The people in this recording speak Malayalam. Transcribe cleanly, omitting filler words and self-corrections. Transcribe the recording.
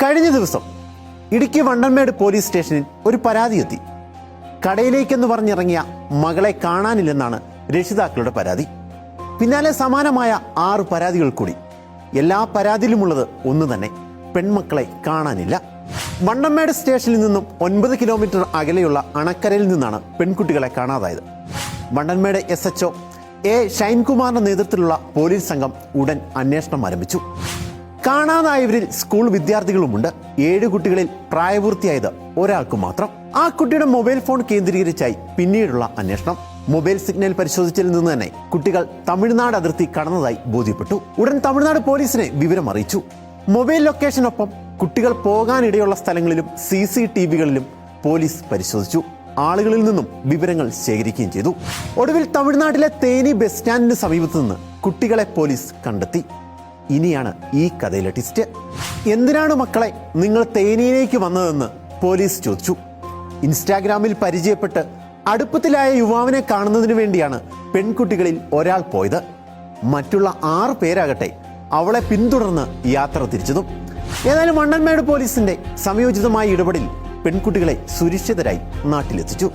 കഴിഞ്ഞ ദിവസം ഇടുക്കി വണ്ടൻമേട് പോലീസ് സ്റ്റേഷനിൽ ഒരു പരാതി എത്തി. കടയിലേക്കെന്ന് പറഞ്ഞിറങ്ങിയ മകളെ കാണാനില്ലെന്നാണ് രക്ഷിതാക്കളുടെ പരാതി. പിന്നാലെ സമാനമായ 6 പരാതികൾ കൂടി. എല്ലാ പരാതിയിലുമുള്ളത് ഒന്ന് തന്നെ: പെൺമക്കളെ കാണാനില്ല. വണ്ടൻമേട് സ്റ്റേഷനിൽ നിന്നും 9 കിലോമീറ്റർ അകലെയുള്ള അണക്കരയിൽ നിന്നാണ് പെൺകുട്ടികളെ കാണാതായത്. വണ്ടൻമേട് SHO എ ഷൈൻകുമാറിന്റെ നേതൃത്വത്തിലുള്ള പോലീസ് സംഘം ഉടൻ അന്വേഷണം ആരംഭിച്ചു. കാണാതായവരിൽ സ്കൂൾ വിദ്യാർത്ഥികളുമുണ്ട്. 7 കുട്ടികളിൽ പ്രായപൂർത്തിയായത് ഒരാൾക്ക് മാത്രം. ആ കുട്ടിയുടെ മൊബൈൽ ഫോൺ കേന്ദ്രീകരിച്ചായി പിന്നീടുള്ള അന്വേഷണം. മൊബൈൽ സിഗ്നൽ പരിശോധിച്ചതിൽ നിന്ന് തന്നെ കുട്ടികൾ തമിഴ്നാട് അതിർത്തി കടന്നതായി ബോധ്യപ്പെട്ടു. ഉടൻ തമിഴ്നാട് പോലീസിനെ വിവരം അറിയിച്ചു. മൊബൈൽ ലൊക്കേഷനൊപ്പം കുട്ടികൾ പോകാനിടയുള്ള സ്ഥലങ്ങളിലും CCTVകളിലും പോലീസ് പരിശോധിച്ചു. ആളുകളിൽ നിന്നും വിവരങ്ങൾ ശേഖരിക്കുകയും ചെയ്തു. ഒടുവിൽ തമിഴ്നാട്ടിലെ തേനി ബസ് സ്റ്റാൻഡിന് സമീപത്ത് നിന്ന് കുട്ടികളെ പോലീസ് കണ്ടെത്തി. ഇനിയാണ് ഈ കഥയിലെ ട്വിസ്റ്റ്. എന്തിനാണ് മക്കളെ നിങ്ങൾ തേനിയിലേക്ക് വന്നതെന്ന് പോലീസ് ചോദിച്ചു. ഇൻസ്റ്റാഗ്രാമിൽ പരിചയപ്പെട്ട് അടുപ്പത്തിലായ യുവാവിനെ കാണുന്നതിന് വേണ്ടിയാണ് പെൺകുട്ടികളിൽ ഒരാൾ പോയത്. മറ്റുള്ള 6 പേരാകട്ടെ അവളെ പിന്തുടർന്ന് യാത്ര തിരിച്ചതും. ഏതായാലും വണ്ടൻമേട് പോലീസിന്റെ സംയോജിതമായ ഇടപെടൽ പെൺകുട്ടികളെ സുരക്ഷിതരായി നാട്ടിലെത്തിച്ചു.